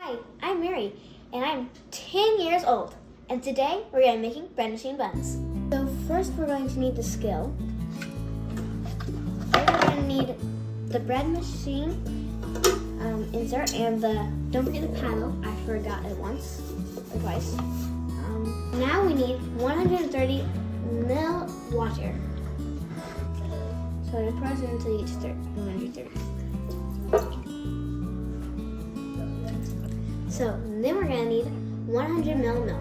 Hi, I'm Mary, and I'm 10 years old, and today we're going to be making bread machine buns. So first we're going to need the skill. Then we're going to need the bread machine insert and don't forget the paddle. I forgot it once or twice. Now we need 130 ml water. So to press it until you get to 130. So then we're going to need 100 ml milk.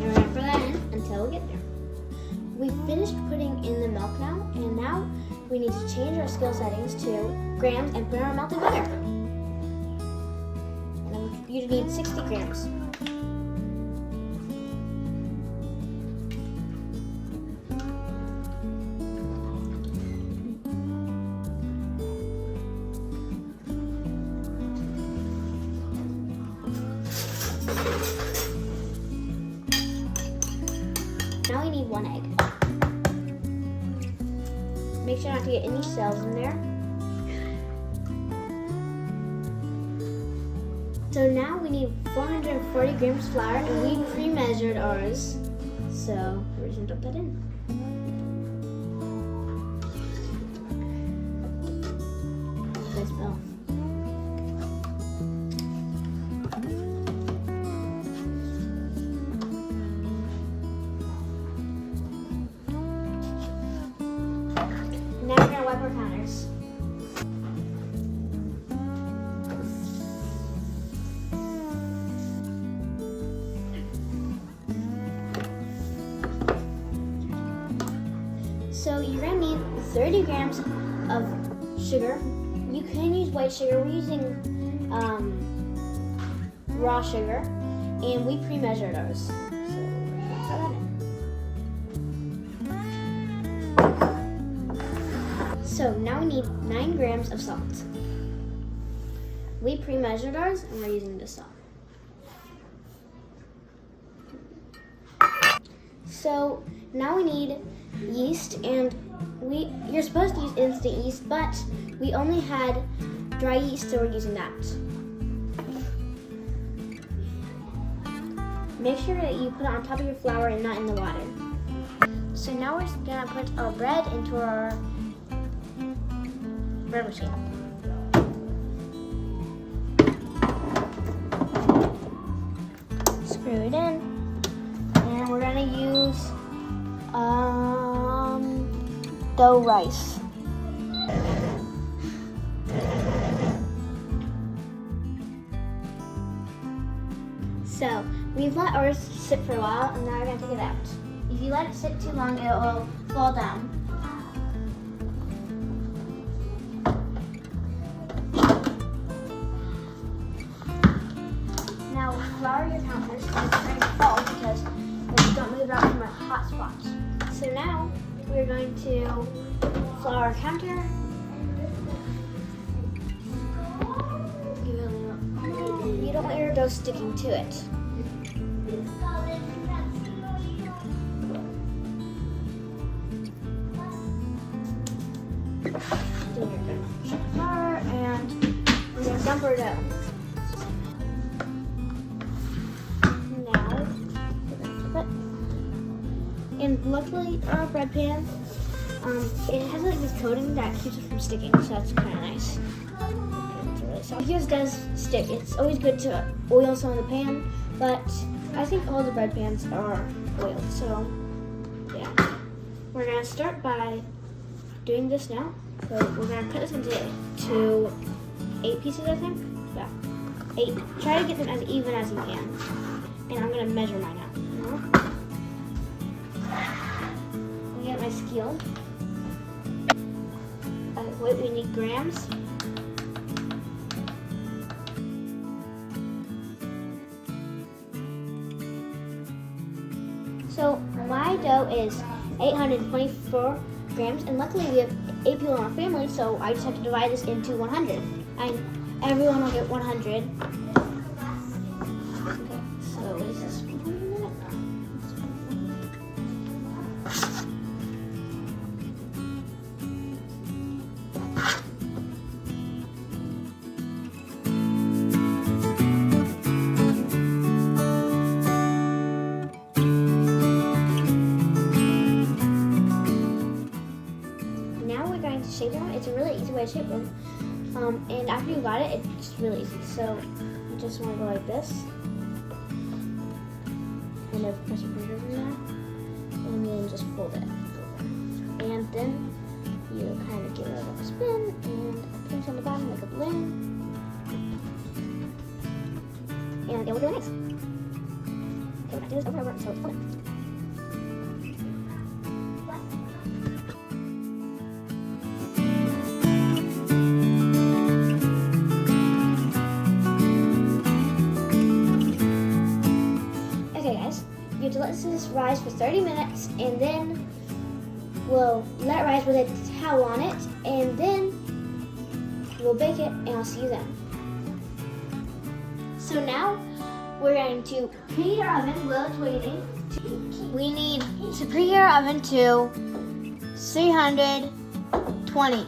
And we're going to put that in until we get there. We finished putting in the milk now, and now we need to change our skill settings to grams and put in our melted butter. And you need 60 grams. Now we need 1 egg. Make sure not to get any cells in there. So now we need 440 grams of flour, and we pre-measured ours. So we're just gonna dump that in. Nice smell. Now we're gonna wipe our counters. So you're gonna need 30 grams of sugar. You can use white sugar. We're using raw sugar, and we pre-measured ours. So we're gonna put that in. So now we need 9 grams of salt. We pre-measured ours, and we're using the salt. So now we need yeast, and you're supposed to use instant yeast, but we only had dry yeast, so we're using that. Make sure that you put it on top of your flour and not in the water. So now we're gonna put our bread into our bread machine. Screw it in, and we're gonna use dough rice. So we've let ours sit for a while, and now we're gonna take it out. If you let it sit too long, it will fall down. Now flour your counters, and it's going to fall because you don't move it out from a hot spot. So now we're going to flour our counter. You don't want your dough sticking to it. Then you're going to check flour, and we're going to dump our dough. Now we're going to flip it. And luckily our bread pan, it has like this coating that keeps it from sticking, so that's kind of nice. It's really soft. If yours does stick, it's always good to oil some of the pan, but I think all the bread pans are oiled, so yeah. We're gonna start by doing this now. So we're gonna cut this into 8 pieces, I think. Yeah, 8. Try to get them as even as you can. And I'm gonna measure mine out. Get my scale. Wait, we need grams. So my dough is 824 grams, and luckily we have 8 people in our family, so I just have to divide this into 100, and everyone will get 100. Okay, so is this 100? trying to shape them, it's a really easy way to shape them. And after you got it, it's really easy. So you just want to go like this, and then press your fingers in there, and then just fold it over. And then you kind of give it a little spin and pinch on the bottom like a balloon, and it will go nice. Okay, we're gonna do this over and over until it's full. You have to let this rise for 30 minutes, and then we'll let it rise with a towel on it, and then we'll bake it, and I'll see you then. So now we're going to preheat our oven while it's waiting. We need to preheat our oven to 320.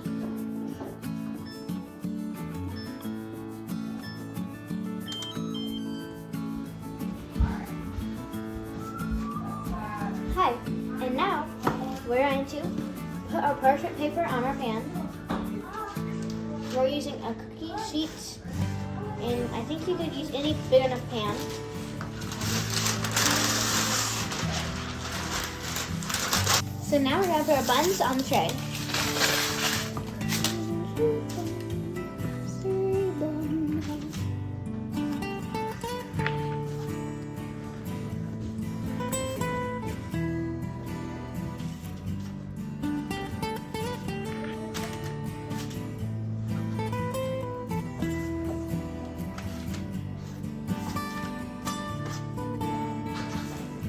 Hi, and now we're going to put our parchment paper on our pan. We're using a cookie sheet, and I think you could use any big enough pan. So now we're going to put our buns on the tray.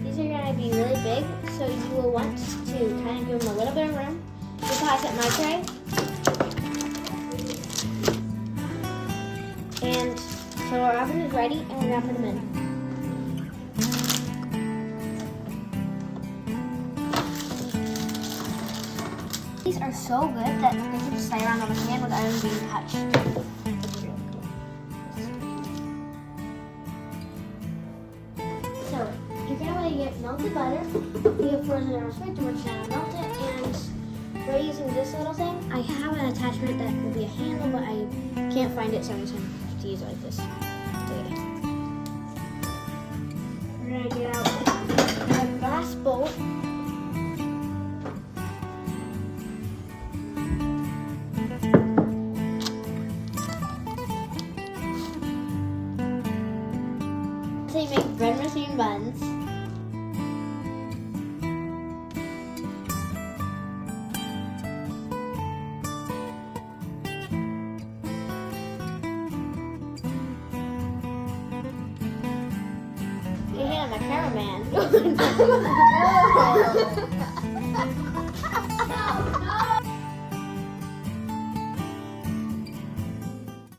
These are going to be really big, so you will want to kind of give them a little bit of room. This is how I set my tray. And so our oven is ready, and we're going to put them in. These are so good that they can just slide around on the pan without even being touched. So you're going to want to get melted butter. You have frozen in our fridge, and we're just going to melt it. And we're using this little thing. I have an attachment that will be a handle, but I can't find it, so I'm just going to use it like this. Okay. We're going to get out a glass bowl. So you make bread machine buns. Your hand on the cameraman.